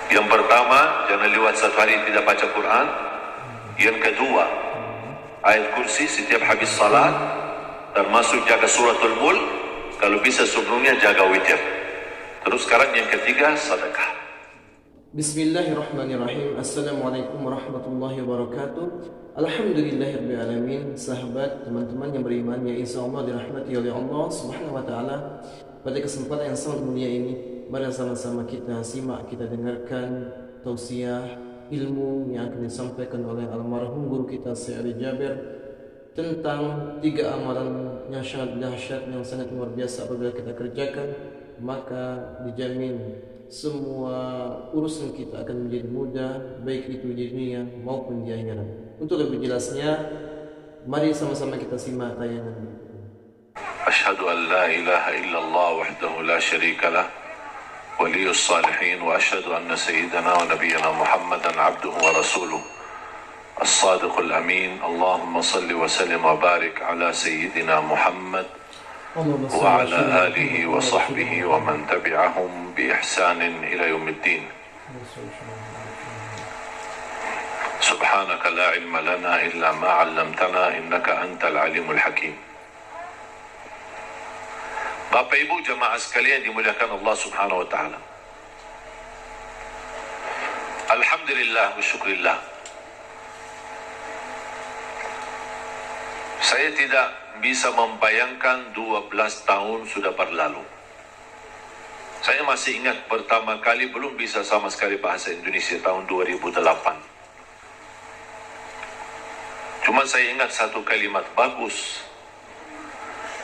Yang pertama, jangan lewat satu hari tidak baca Quran. Yang kedua, ayat kursi setiap habis salat, termasuk jaga suratul mulk. Kalau bisa sebelumnya jaga witir. Terus sekarang yang ketiga, sedekah. Bismillahirrahmanirrahim. Assalamualaikum warahmatullahi wabarakatuh. Alhamdulillahirrahmanirrahim. Sahabat, teman-teman yang beriman, yang insya Allah dirahmati oleh Allah Subhanahu wa Ta'ala, pada kesempatan yang sangat mulia ini, mari sama-sama kita simak, kita dengarkan tausiah ilmu yang akan disampaikan oleh almarhum guru kita Syekh Ali Jabir tentang 3 amalan yang sangat dahsyat, yang sangat luar biasa. Apabila kita kerjakan, maka dijamin semua urusan kita akan menjadi mudah, baik itu di dunia maupun di akhirat. Untuk lebih jelasnya, mari sama-sama kita simak tayangan ini. Asyhadu an la ilaha illallah wahdahu la syarika lah, waliyus salihin, wa asyhadu anna sayyidana wa nabiyyana Muhammadan abduhu wa rasuluh, as-sadiqul amin. Allahumma salli wa sallim wa barik ala sayyidina Muhammad wa ala alihi wa sahbihi wa man tabi'ahum bi ihsanin ila yaumiddin. Subhanaka la ilma lana illa ma 'allamtana innaka antal alimul hakim. Bapak Ibu jamaah sekalian dimuliakan Allah Subhanahu wa taala. Alhamdulillah wa syukrillah. Saya tidak bisa membayangkan 12 tahun sudah berlalu. Saya masih ingat pertama kali belum bisa sama sekali bahasa Indonesia tahun 2008. Cuma saya ingat satu kalimat, bagus.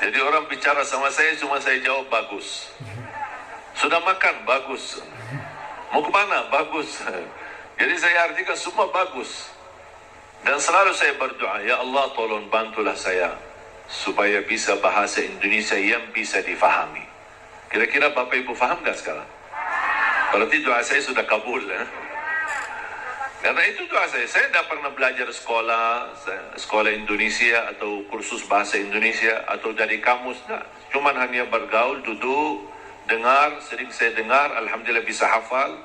Jadi orang bicara sama saya, cuma saya jawab bagus. Sudah makan? Bagus. Mau kemana? Bagus. Jadi saya artikan semua bagus. Dan selalu saya berdoa, ya Allah tolong bantulah saya supaya bisa bahasa Indonesia yang bisa difahami. Kira-kira Bapak Ibu faham gak sekarang? Berarti doa saya sudah kabul. Karena itu doa saya. Saya tidak pernah belajar sekolah Indonesia atau kursus bahasa Indonesia atau dari kamus. Nah, cuman hanya bergaul, duduk, dengar, sering saya dengar, alhamdulillah bisa hafal.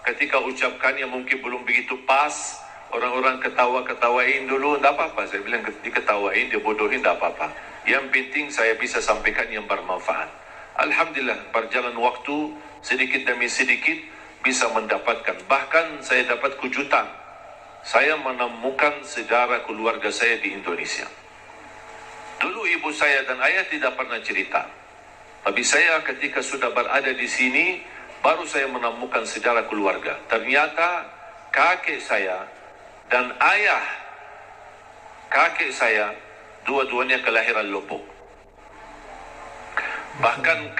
Ketika ucapkannya mungkin belum begitu pas, orang-orang ketawa-ketawain dulu, tidak apa-apa. Saya bilang diketawain, dia bodohin, tidak apa-apa. Yang penting saya bisa sampaikan yang bermanfaat. Alhamdulillah, berjalan waktu sedikit demi sedikit bisa mendapatkan. Bahkan saya dapat kejutan. Saya menemukan sejarah keluarga saya di Indonesia. Dulu ibu saya dan ayah tidak pernah cerita. Tapi saya ketika sudah berada di sini, baru saya menemukan sejarah keluarga. Ternyata kakek saya dan ayah kakek saya dua-duanya kelahiran Lombok. Bahkan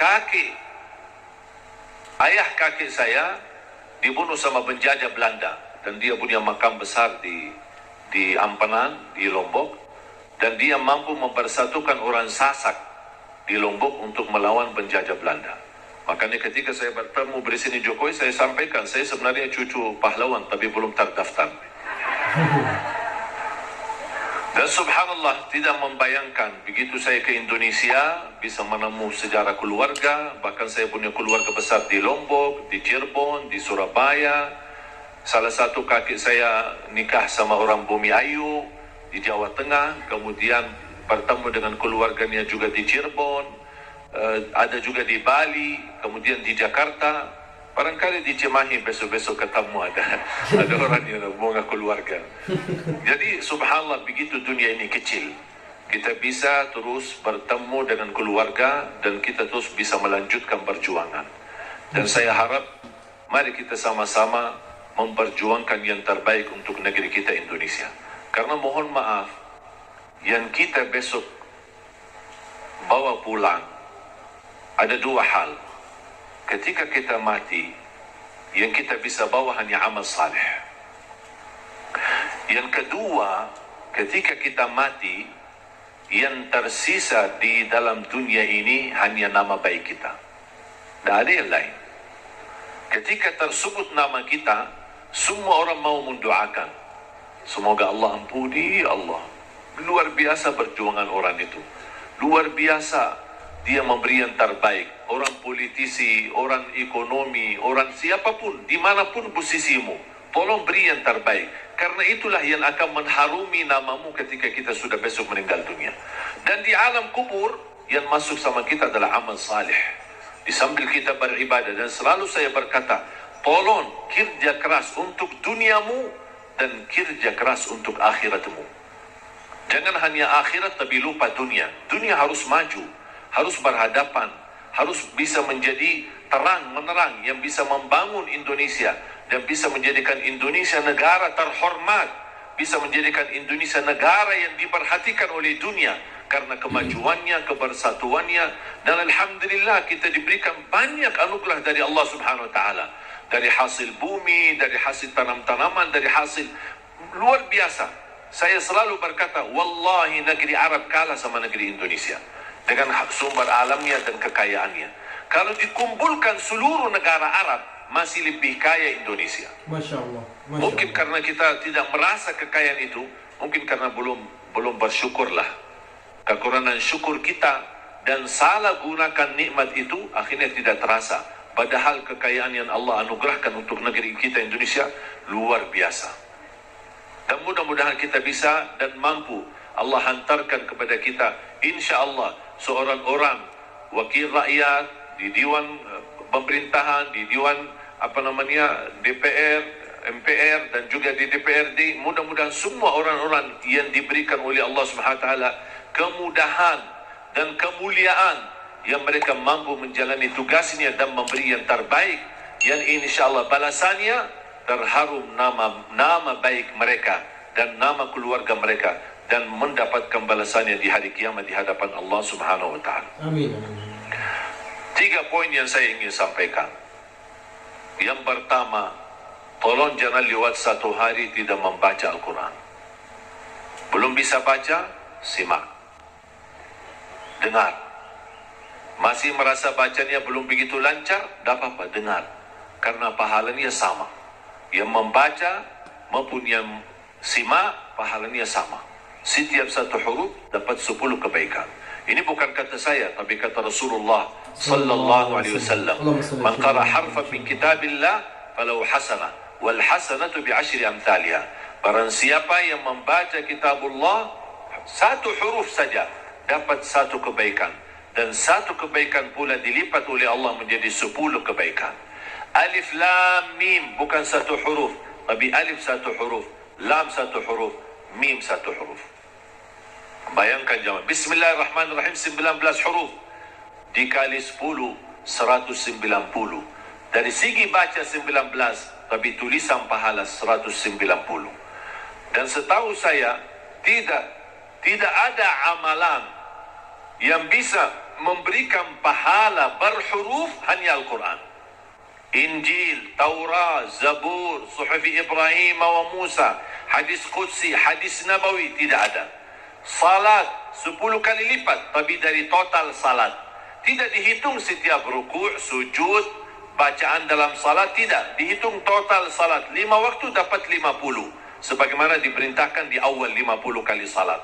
ayah kakek saya dibunuh sama penjajah Belanda dan dia punya makam besar di Ampanan di Lombok, dan dia mampu mempersatukan orang Sasak di Lombok untuk melawan penjajah Belanda. Makanya ketika saya bertemu Presiden Jokowi, saya sampaikan saya sebenarnya cucu pahlawan tapi belum terdaftar. Dan subhanallah, tidak membayangkan begitu saya ke Indonesia bisa menemukan sejarah keluarga. Bahkan saya punya keluarga besar di Lombok, di Cirebon, di Surabaya. Salah satu kakek saya nikah sama orang Bumi Ayu di Jawa Tengah, kemudian bertemu dengan keluarganya juga di Cirebon, ada juga di Bali, kemudian di Jakarta. Barangkali di Cimahi besok-besok ketemu ada orang yang bunga keluarga. Jadi subhanallah, begitu dunia ini kecil, kita bisa terus bertemu dengan keluarga dan kita terus bisa melanjutkan perjuangan. Dan saya harap mari kita sama-sama memperjuangkan yang terbaik untuk negeri kita Indonesia. Karena mohon maaf, yang kita besok bawa pulang ada 2 hal. Ketika kita mati, yang kita bisa bawa hanya amal saleh. Yang kedua, ketika kita mati, yang tersisa di dalam dunia ini hanya nama baik kita. Tidak ada yang lain. Ketika tersebut nama kita, semua orang mau mendoakan. Semoga Allah ampuni Allah. Luar biasa perjuangan orang itu. Luar biasa dia memberi yang terbaik. Orang politisi, orang ekonomi, orang siapapun, dimanapun posisimu, tolong beri yang terbaik. Karena itulah yang akan mengharumi namamu ketika kita sudah besok meninggal dunia. Dan di alam kubur, yang masuk sama kita adalah amal salih. Di sambil kita beribadah, dan selalu saya berkata, tolong kerja keras untuk duniamu dan kerja keras untuk akhiratmu. Jangan hanya akhirat tapi lupa dunia. Dunia harus maju, harus berhadapan, harus bisa menjadi terang menerang yang bisa membangun Indonesia dan bisa menjadikan Indonesia negara terhormat, bisa menjadikan Indonesia negara yang diperhatikan oleh dunia karena kemajuannya, kebersatuannya. Dan alhamdulillah kita diberikan banyak anugerah dari Allah Subhanahu wa taala. Dari hasil bumi, dari hasil tanam-tanaman, dari hasil luar biasa. Saya selalu berkata, wallahi negeri Arab kalah sama negeri Indonesia dengan sumber alamnya dan kekayaannya. Kalau dikumpulkan seluruh negara Arab, masih lebih kaya Indonesia. Masya Allah. Masya Mungkin Allah. karena kita tidak merasa kekayaan itu, mungkin karena belum bersyukurlah. Kekurangan syukur kita dan salah gunakan nikmat itu akhirnya tidak terasa. Padahal kekayaan yang Allah anugerahkan untuk negeri kita Indonesia luar biasa. Dan mudah-mudahan kita bisa dan mampu Allah hantarkan kepada kita, insya Allah, seorang orang wakil rakyat di Dewan Pemerintahan, di Dewan DPR, MPR dan juga di DPRD. Mudah-mudahan semua orang-orang yang diberikan oleh Allah Subhanahu wa taala kemudahan dan kemuliaan yang mereka mampu menjalani tugasnya dan memberi yang terbaik, yang insyaallah balasannya terharum nama baik mereka dan nama keluarga mereka dan mendapatkan balasannya di hari kiamat di hadapan Allah Subhanahu wa taala. Amin. 3 poin yang saya ingin sampaikan. Yang pertama, tolong jangan lewat 1 hari tidak membaca Al-Quran. Belum bisa baca, simak, dengar. Masih merasa bacanya belum begitu lancar, tak apa-apa, dengar. Karena pahalanya sama. Yang membaca maupun yang simak, pahalanya sama. Setiap 1 huruf dapat 10 kebaikan. Ini bukan kata saya, tapi kata Rasulullah sallallahu alaihi wasallam. Man qara harfan min kitabillah falahu hasanah wal hasanatu bi 10 amsalha. Barang siapa yang membaca kitabullah 1 huruf saja dapat 1 kebaikan, dan 1 kebaikan pula dilipat oleh Allah menjadi 10 kebaikan. Alif lam mim bukan 1 huruf, tapi alif 1 huruf, lam 1 huruf, mim 1 huruf. Bayangkan jemaah, Bismillahirrahmanirrahim 19 huruf dikali 10 190. Dari segi baca 19, tapi tulisan pahala 190. Dan setahu saya tidak ada amalan yang bisa memberikan pahala berhuruf hanya Al-Quran. Injil, Taurat, Zabur, Suhuf Ibrahim wa Musa, hadis Qudsi, hadis Nabawi tidak ada. Salat 10 kali lipat, tapi dari total salat. Tidak dihitung setiap rukuk, sujud, bacaan dalam salat, tidak. Dihitung total salat. 5 waktu dapat 50. Sebagaimana diperintahkan di awal 50 kali salat.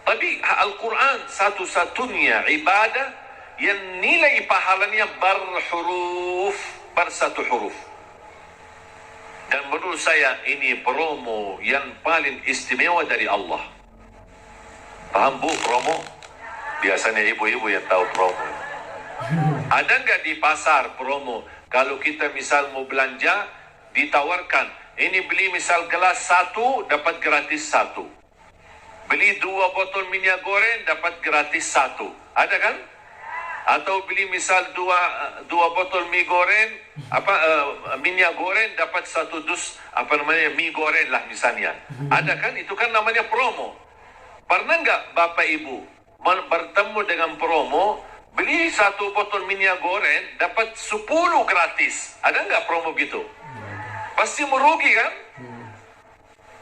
Tapi Al-Quran satu-satunya ibadah yang nilai pahalanya berhuruf, bersatu huruf. Dan menurut saya ini promo yang paling istimewa dari Allah. Paham bu promo? Biasanya ibu-ibu yang tahu promo. Ada nggak di pasar promo? Kalau kita misal mau belanja, ditawarkan, ini beli misal gelas 1 dapat gratis 1. Beli 2 botol minyak goreng dapat gratis 1. Ada kan? Atau beli misal 2 botol mie goreng, minyak goreng dapat 1 dus mie goreng lah misalnya. Ada kan? Itu kan namanya promo. Pernah nggak Bapak Ibu bertemu dengan promo, beli 1 botol minyak goreng dapat 10 gratis? Ada nggak promo gitu? Pasti merugi kan?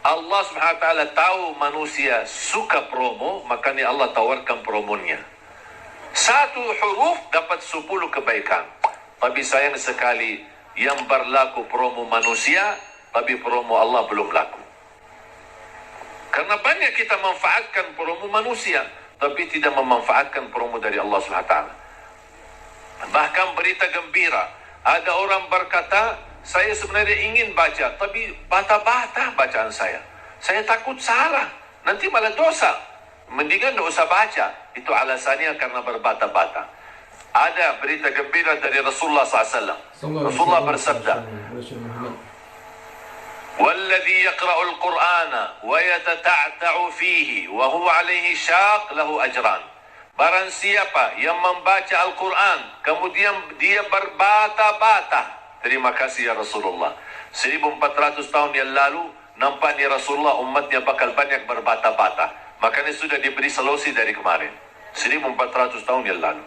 Allah Subhanahu wa taala tahu manusia suka promo, makanya Allah tawarkan promonya. 1 huruf dapat 10 kebaikan. Tapi sayang sekali yang berlaku promo manusia, tapi promo Allah belum laku. Karena banyak kita manfaatkan promo manusia, tapi tidak memanfaatkan promo dari Allah Subhanahu wa taala. Bahkan berita gembira, ada orang berkata, saya sebenarnya ingin baca, tapi bata-bata bacaan saya. Saya takut salah, nanti malah dosa. Mendingan tidak usah baca. Itu alasannya karena berbata-bata. Ada berita gembira dari Rasulullah SAW. Rasulullah bersabda, "Walladhi yaqra'ul Qur'ana wa yatata'ta'u fihi wa huwa 'alaihi syaq lahu ajran." Barang siapa yang membaca Al-Quran kemudian dia berbata-bata. Terima kasih ya Rasulullah. 1400 tahun yang lalu nampaknya Rasulullah umatnya bakal banyak berbata-bata. Makanya sudah diberi solusi dari kemarin. 1400 tahun yang lalu.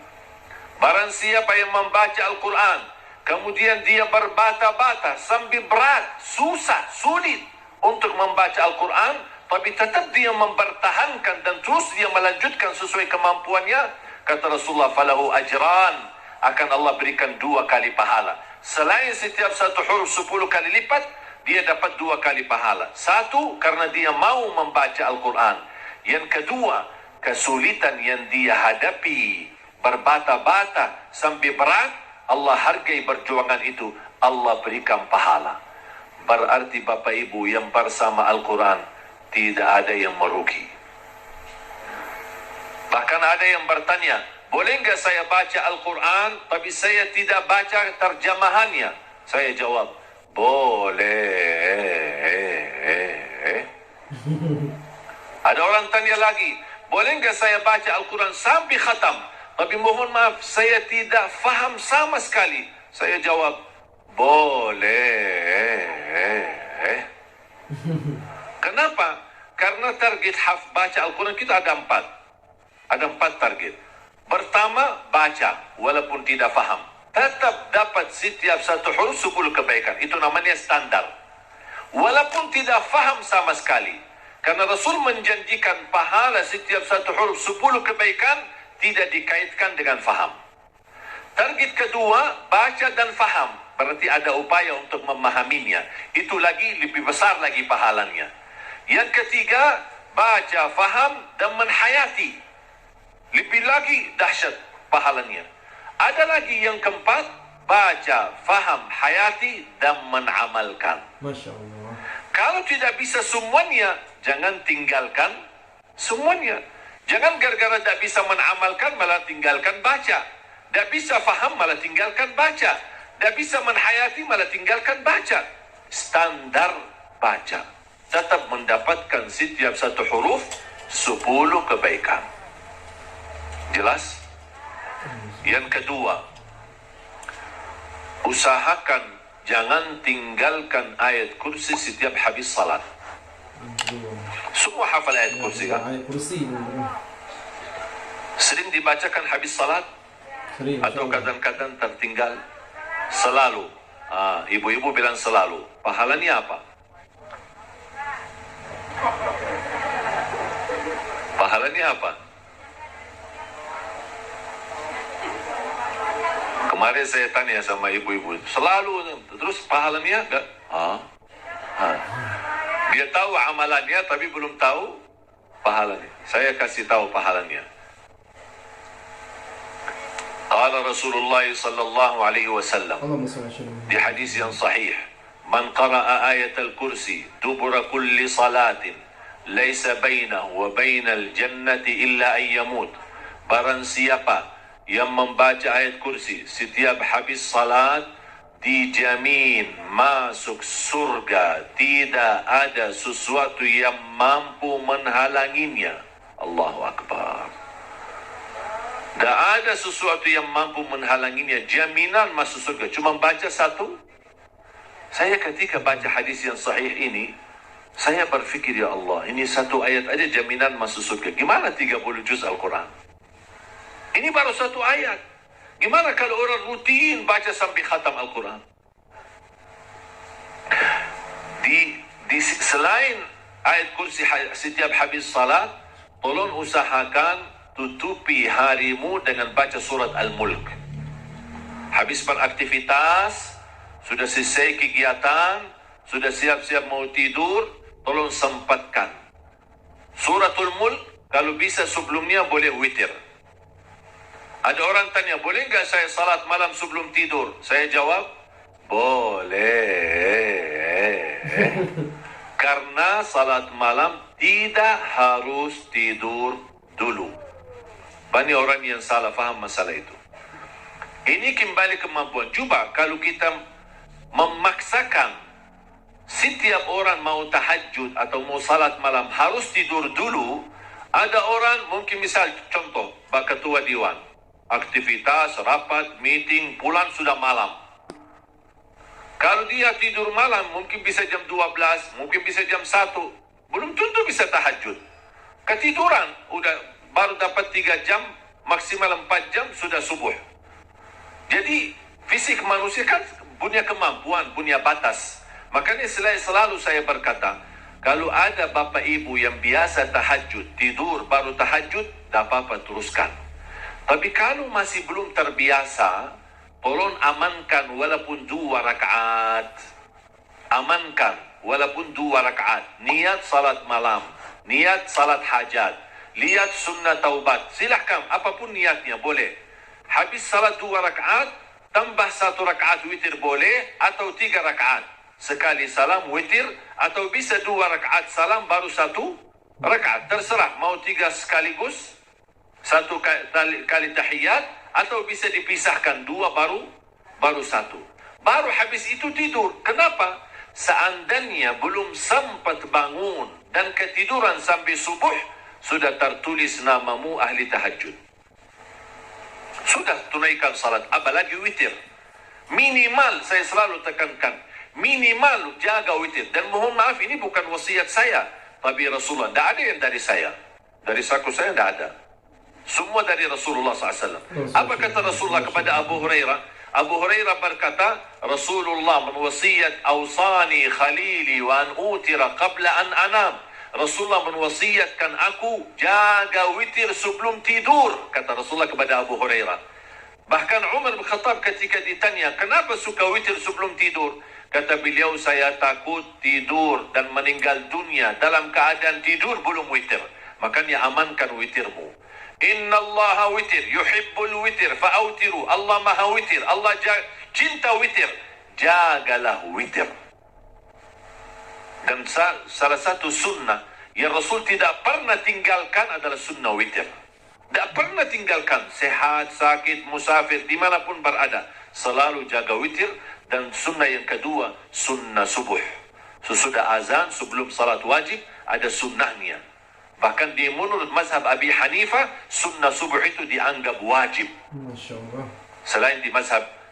Barang siapa yang membaca Al-Quran kemudian dia berbata-bata sambil berat, susah, sulit untuk membaca Al-Quran, tapi tetap dia mempertahankan dan terus dia melanjutkan sesuai kemampuannya, kata Rasulullah, falahu ajran, akan Allah berikan 2 kali pahala. Selain setiap satu huruf 10 kali lipat, dia dapat 2 kali pahala. Satu, karena dia mau membaca Al-Quran. Yang kedua, kesulitan yang dia hadapi, berbata-bata sampai berat, Allah hargai perjuangan itu, Allah berikan pahala. Berarti Bapak Ibu yang bersama Al-Quran tidak ada yang merugi. Bahkan ada yang bertanya, boleh enggak saya baca Al-Quran tapi saya tidak baca terjemahannya? Saya jawab, boleh. Ada orang tanya lagi, boleh enggak saya baca Al-Quran sampai khatam, tapi mohon maaf saya tidak faham sama sekali? Saya jawab, boleh. Kenapa? Karena target baca Al-Quran kita ada 4. Ada 4 target. Pertama, baca walaupun tidak faham. Tetap dapat setiap satu huruf 10 kebaikan. Itu namanya standar. Walaupun tidak faham sama sekali. Karena Rasul menjanjikan pahala setiap satu huruf 10 kebaikan tidak dikaitkan dengan faham. Target kedua, baca dan faham. Berarti ada upaya untuk memahaminya. Itu lagi lebih besar lagi pahalanya. Yang ketiga, baca, faham dan menhayati. Lebih lagi dahsyat pahalanya. Ada lagi yang keempat, baca, faham, hayati dan menamalkan. Masya Allah. Kalau tidak bisa semuanya, jangan tinggalkan semuanya. Jangan gara-gara tidak bisa menamalkan malah tinggalkan baca. Tidak bisa faham malah tinggalkan baca. Tidak bisa menhayati malah tinggalkan baca. Standar baca. Tetap mendapatkan setiap satu huruf 10 kebaikan. Jelas? Yang kedua, usahakan jangan tinggalkan ayat kursi setiap habis salat. Semua hafal ayat kursi kan? Ayat kursi. Sering dibacakan habis salat? Sering. Atau kadang-kadang tertinggal? Selalu. Ibu-ibu bilang selalu. Pahalanya apa? Pahalanya apa? Kemarin saya tanya sama ibu-ibu, selalu, terus pahalanya enggak? Dia tahu amalannya tapi belum tahu pahalanya. Saya kasih tahu pahalanya. Qala Rasulullah sallallahu alaihi wasallam di hadis yang sahih, man qara'a ayat al-kursi dubura kulli salatin laysa bainahu wa bainal jannati illa an yamut. Barang siapa yang membaca ayat kursi setiap habis salat, dijamin masuk surga, tidak ada sesuatu yang mampu menghalanginya. Allahu Akbar. Tak ada sesuatu yang mampu menghalanginya, jaminan masuk surga. Cuma baca satu. Saya ketika baca hadis yang sahih ini, saya berfikir, ya Allah, ini satu ayat aja jaminan masuk surga. Gimana 30 juz Al-Quran? Ini baru satu ayat. Gimana kalau orang rutin baca sampai khatam Al-Quran? Selain ayat kursi setiap habis salat, tolong usahakan tutupi harimu dengan baca surat Al-Mulk. Habis beraktivitas, sudah selesai kegiatan, sudah siap-siap mau tidur, tolong sempatkan. Suratul Mulk, kalau bisa sebelumnya boleh witir. Ada orang tanya, boleh nggak saya salat malam sebelum tidur? Saya jawab, boleh. Karena salat malam tidak harus tidur dulu. Banyak orang yang salah faham masalah itu. Ini kembali kemampuan. Cuba kalau kita memaksakan setiap orang mau tahajud atau mau salat malam harus tidur dulu. Ada orang mungkin misal contoh, Pak Ketua Dewan, aktivitas, rapat, meeting, pulang sudah malam. Kalau dia tidur malam mungkin bisa jam 12, mungkin bisa jam 1. Belum tentu bisa tahajud. Ketiduran, udah baru dapat 3 jam, maksimal 4 jam sudah subuh. Jadi fisik manusia kan punya kemampuan, punya batas. Makanya selalu saya berkata, kalau ada bapak ibu yang biasa tahajud, tidur baru tahajud, tak apa-apa teruskan. Tapi kalau masih belum terbiasa, tolong amankan walaupun 2 rakaat. Amankan walaupun 2 rakaat. Niat salat malam, niat salat hajat, lihat sunnah taubat. Silahkan apapun niatnya boleh. Habis salat 2 rakaat, tambah 1 rakaat witir boleh, atau 3 rakaat. Sekali salam witir, atau bisa 2 rakaat salam baru 1 rakaat. Terserah, mau 3 sekaligus, 1 kali tahiyat, atau bisa dipisahkan 2 baru 1. Baru habis itu tidur. Kenapa? Seandainya belum sempat bangun dan ketiduran sampai subuh, sudah tertulis namamu ahli tahajud. Sudah tunaikan salat, apalagi witir. Minimal, saya selalu tekankan, minimal jaga witir. Dan mohon maaf, ini bukan wasiat saya, tapi Rasulullah. Tidak ada yang dari saya. Dari saku saya tidak ada. Semua dari Rasulullah SAW. Apa kata Rasulullah kepada Abu Hurairah? Abu Hurairah berkata, Rasulullah menwasiat, awsani khalili wa an utira qabla an anam. Rasulullah menwasiatkan aku jaga witir sebelum tidur, kata Rasulullah kepada Abu Hurairah. Bahkan Umar bin Khattab ketika ditanya, kenapa suka witir sebelum tidur? Kata beliau, saya takut tidur dan meninggal dunia dalam keadaan tidur belum witir. Makanya amankan witirmu. Inna Allah witir, yuhibbul witir, fa'autiru. Allah maha witir, Allah cinta witir. Jagalah witir. Dan salah satu sunnah yang Rasul tidak pernah tinggalkan adalah sunnah witir. Tidak pernah tinggalkan, sehat, sakit, musafir, dimanapun berada. Selalu jaga witir. Dan sunnah yang kedua, sunnah subuh. Sesudah azan, sebelum salat wajib, ada sunnahnya. Bahkan di menurut mazhab Abi Hanifah, sunnah subuh itu dianggap wajib. Masya Allah.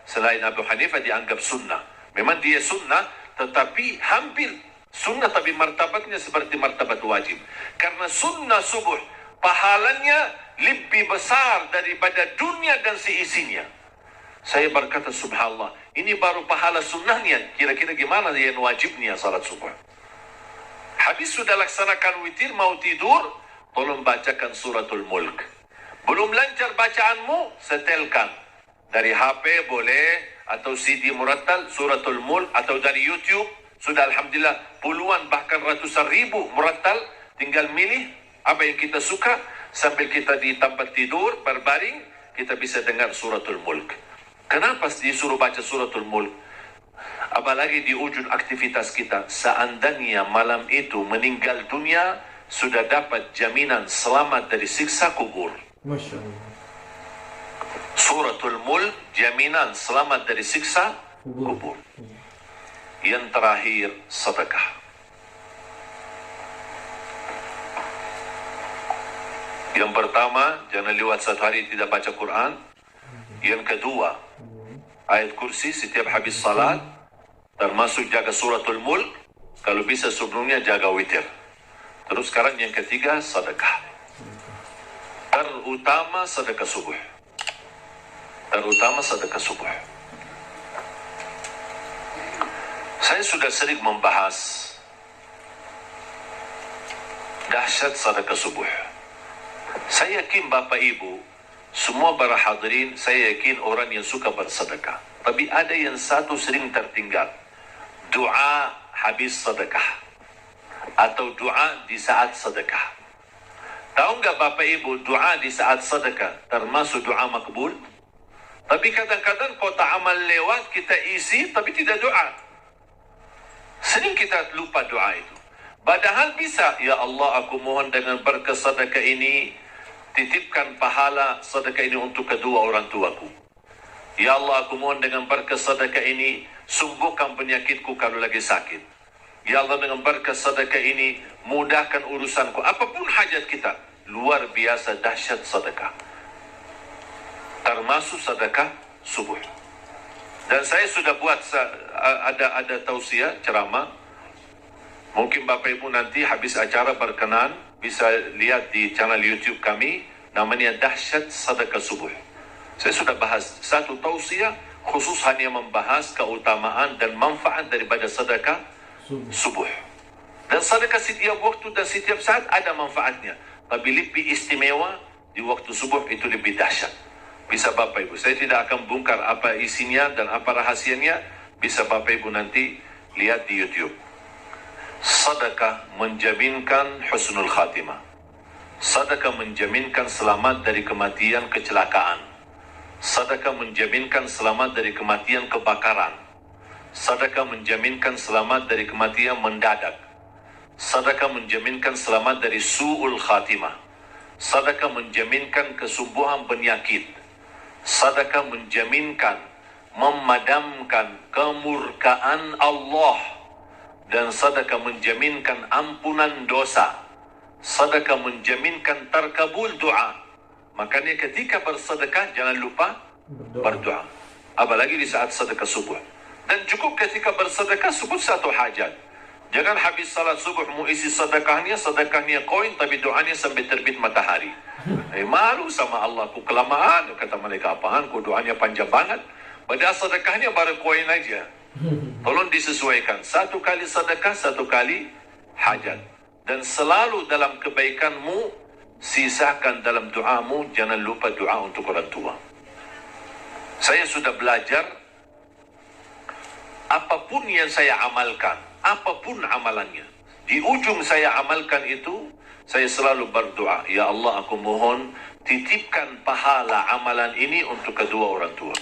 Selain Abu Hanifah dianggap sunnah. Memang dia sunnah, tetapi hampir sunnah, tapi martabatnya seperti martabat wajib. Karena sunnah subuh, pahalanya lebih besar daripada dunia dan seisinya. Saya berkata, subhanallah, ini baru pahala sunnahnya. Kira-kira gimana yang wajibnya salat subuh? Habis sudah laksanakan witir, mau tidur, tolong bacakan suratul mulk. Belum lancar bacaanmu, setelkan. Dari HP boleh, atau CD murattal, suratul mulk, atau dari YouTube. Sudah alhamdulillah puluhan bahkan ratusan ribu murattal. Tinggal milih apa yang kita suka. Sambil kita di tempat tidur, berbaring, kita bisa dengar suratul mulk. Kenapa disuruh baca suratul mulk? Apalagi di ujung aktivitas kita, seandainya malam itu meninggal dunia, sudah dapat jaminan selamat dari siksa kubur. Masya Allah. Suratul mulk, jaminan selamat dari siksa kubur. Yang terakhir, sedekah. Yang pertama, jangan lewat 1 hari tidak baca Quran. Yang kedua, ayat kursi setiap habis salat, termasuk jaga suratul mulk. Kalau bisa sebelumnya jaga witir. Terus sekarang yang ketiga, sedekah. Terutama sedekah subuh. Terutama sedekah subuh. Saya sudah sering membahas dahsyat sedekah subuh. Saya yakin Bapak Ibu, semua para hadirin, saya yakin orang yang suka bersedekah. Tapi ada yang satu sering tertinggal. Doa habis sedekah. Atau doa di saat sedekah. Tahu nggak Bapak Ibu, doa di saat sedekah termasuk doa makbul? Tapi kadang-kadang kotak amal lewat, kita isi tapi tidak doa. Sering kita lupa doa itu. Padahal bisa, ya Allah aku mohon dengan berkat sedekah ini, titipkan pahala sedekah ini untuk kedua orang tuaku. Ya Allah aku mohon dengan berkat sedekah ini, sembuhkan penyakitku kalau lagi sakit. Ya Allah dengan berkat sedekah ini, mudahkan urusanku. Apapun hajat kita, luar biasa dahsyat sedekah. Termasuk sedekah subuh. Dan saya sudah buat ada tausiah ceramah. Mungkin Bapak Ibu nanti habis acara berkenan bisa lihat di channel YouTube kami, namanya Dahsyat Sedekah Subuh. Saya sudah bahas satu tausiah khusus hanya membahas keutamaan dan manfaat daripada sedekah subuh. Dan sedekah setiap waktu dan setiap saat ada manfaatnya. Tapi lebih istimewa di waktu subuh itu lebih dahsyat. Bisa Bapak Ibu, saya tidak akan bongkar apa isinya dan apa rahasianya. Bisa Bapak Ibu nanti lihat di YouTube. Sedekah menjaminkan husnul khatimah. Sedekah menjaminkan selamat dari kematian kecelakaan. Sedekah menjaminkan selamat dari kematian kebakaran. Sedekah menjaminkan selamat dari kematian mendadak. Sedekah menjaminkan selamat dari su'ul khatimah. Sedekah menjaminkan kesembuhan penyakit. Sedekah menjaminkan memadamkan kemurkaan Allah. Dan sedekah menjaminkan ampunan dosa. Sedekah menjaminkan terkabul doa. Makanya ketika bersedekah jangan lupa berdoa. Apalagi di saat sedekah subuh. Dan cukup ketika bersedekah sebut satu hajat. Jangan habis salat subuh mau isi sedekahnya koin tapi doanya sampai terbit matahari. Malu sama Allah, ku kelamaan. Kata mereka, apaan ku doanya panjang banget. Padahal sedekahnya baru koin aja. Tolong disesuaikan. Satu kali sedekah, satu kali hajat. Dan selalu dalam kebaikanmu, sisakan dalam doamu, jangan lupa doa untuk orang tua. Saya sudah belajar, apapun yang saya amalkan, apapun amalannya, di ujung saya amalkan itu, saya selalu berdoa, ya Allah aku mohon titipkan pahala amalan ini untuk kedua orang tua.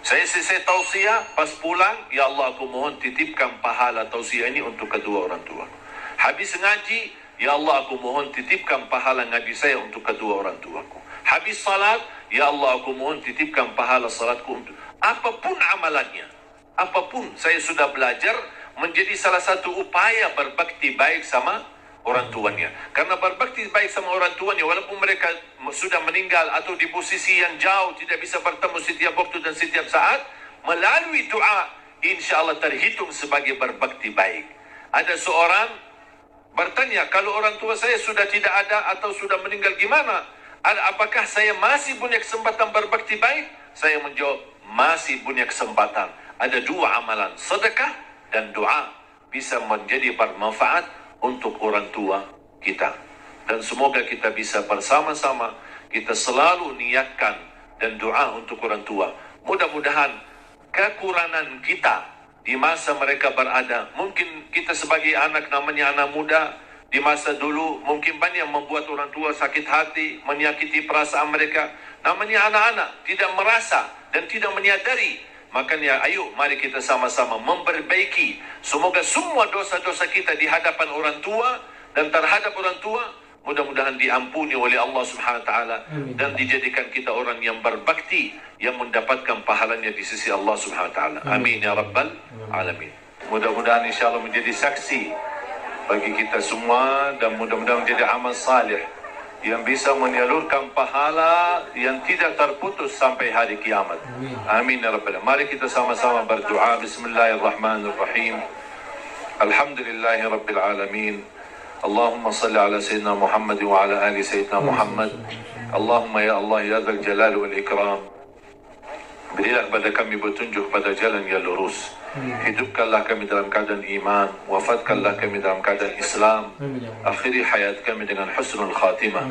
Saya selesai tausiah, pas pulang, ya Allah aku mohon titipkan pahala tausiah ini untuk kedua orang tua. Habis ngaji, ya Allah aku mohon titipkan pahala ngaji saya untuk kedua orang tuaku. Habis salat, ya Allah aku mohon titipkan pahala salatku untuk apapun amalannya. Apapun, saya sudah belajar menjadi salah satu upaya berbakti baik sama orang tuanya. Karena berbakti baik sama orang tuanya, walaupun mereka sudah meninggal atau di posisi yang jauh, tidak bisa bertemu setiap waktu dan setiap saat, melalui doa, insya Allah terhitung sebagai berbakti baik. Ada seorang bertanya, kalau orang tua saya sudah tidak ada atau sudah meninggal gimana? Apakah saya masih punya kesempatan berbakti baik? Saya menjawab, masih punya kesempatan. Ada dua amalan, sedekah dan doa, bisa menjadi bermanfaat untuk orang tua kita. Dan semoga kita bisa bersama-sama, kita selalu niatkan dan doa untuk orang tua. Mudah-mudahan kekurangan kita di masa mereka berada, mungkin kita sebagai anak, namanya anak muda, di masa dulu mungkin banyak membuat orang tua sakit hati, menyakiti perasaan mereka. Namanya anak-anak, tidak merasa dan tidak menyadari. Makanya ayo mari kita sama-sama memperbaiki. Semoga semua dosa-dosa kita di hadapan orang tua dan terhadap orang tua mudah-mudahan diampuni oleh Allah Subhanahu wa taala dan dijadikan kita orang yang berbakti yang mendapatkan pahalanya di sisi Allah Subhanahu wa taala. Amin ya rabbal alamin. Mudah-mudahan insyaallah menjadi saksi bagi kita semua dan mudah-mudahan menjadi amal salih yang bisa menyalurkan pahala yang tidak terputus sampai hari kiamat. Amin ya rabbal alamin. Mari kita sama-sama berdoa. Bismillahirrahmanirrahim. Alhamdulillahi rabbil alamin. Allahumma salli ala sayyidina Muhammad wa ala ali sayyidina Muhammad. Allahumma ya Allah ya dzal jalal wal ikram. Berilah kepada kami petunjuk pada jalan yang lurus. Hidupkanlah kami dalam keadaan iman, wafatkanlah kami dalam keadaan Islam. Akhiri hayat kami dengan husnul khatimah.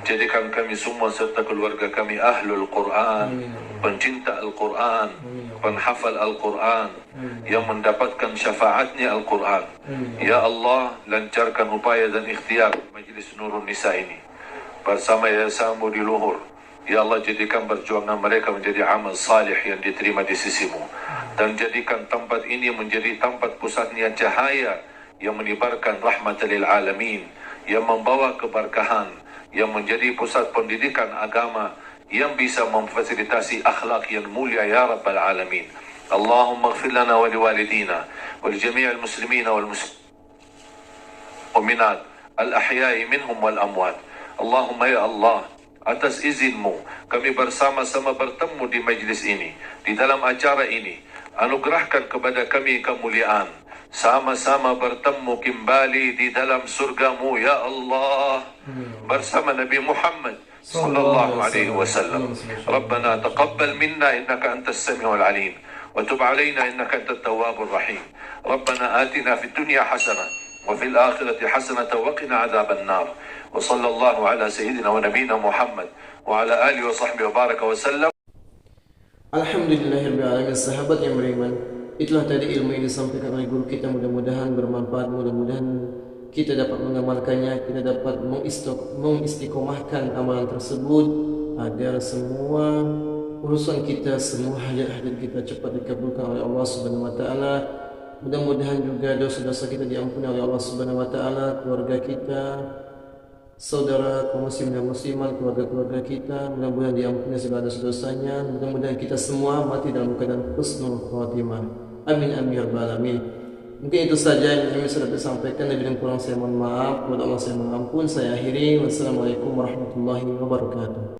Jadikan kami semua serta keluarga kami ahlul Quran, pencinta Al-Quran, penghafal Al-Quran, yang mendapatkan syafaatnya Al-Quran. Ya Allah, lancarkan upaya dan ikhtiar Majlis Nurun Nisa ini. bersama yayasanmu di luhur. Ya Allah, jadikan perjuangan mereka menjadi amal salih yang diterima di sisimu, dan jadikan tempat ini menjadi tempat pusatnya cahaya yang menyebarkan rahmat lil alamin, yang membawa keberkahan, yang menjadi pusat pendidikan agama, yang bisa memfasilitasi akhlak yang mulia ya rabbal alamin. Allahumma ighfir lana wa liwalidina wa li jami'il muslimina wal musliminat al-ahya'i minhum wal amwat. Allahumma ya Allah, atas izinmu kami bersama-sama bertemu di majlis ini, di dalam acara ini. Anugerahkan kepada kami kemuliaan, sama-sama bertemu kembali di dalam surgamu ya Allah, bersama Nabi Muhammad sallallahu alaihi wasallam. Rabbana taqabbal minna innaka antas samiul alim wa tub alaina innaka antat tawwabur rahim. Rabbana atina fid dunya hasanah wa fil akhirati hasanah wa qina adzaban nar. Wa sallallahu ala sayyidina wa nabiyina Muhammad wa ala alihi wa sahbihi wa baraka wa sallam. Alhamdulillahirrahmanirrahim. Sahabat yang beriman, itulah tadi ilmu yang disampaikan oleh guru kita. Mudah-mudahan bermanfaat, mudah-mudahan kita dapat mengamalkannya, kita dapat mengistiqomahkan amalan tersebut agar semua urusan kita, semua hajat-hajat kita cepat dikabulkan oleh Allah Subhanahu wa taala. Mudah-mudahan juga dosa-dosa kita diampuni oleh Allah Subhanahu wa taala, keluarga kita, saudara kaum muslim dan muslimat, keluarga-keluarga kita, mudah-mudahan diampuni segala dosa-dosanya. Mudah-mudahan kita semua mati dalam keadaan husnul khatimah. Amin amin ya rabbal alamin. Mungkin itu saja yang bisa saya sampaikan. Lebih dan kurang saya mohon maaf. Kepada Allah saya mohon ampun. Saya akhiri. Wassalamualaikum warahmatullahi wabarakatuh.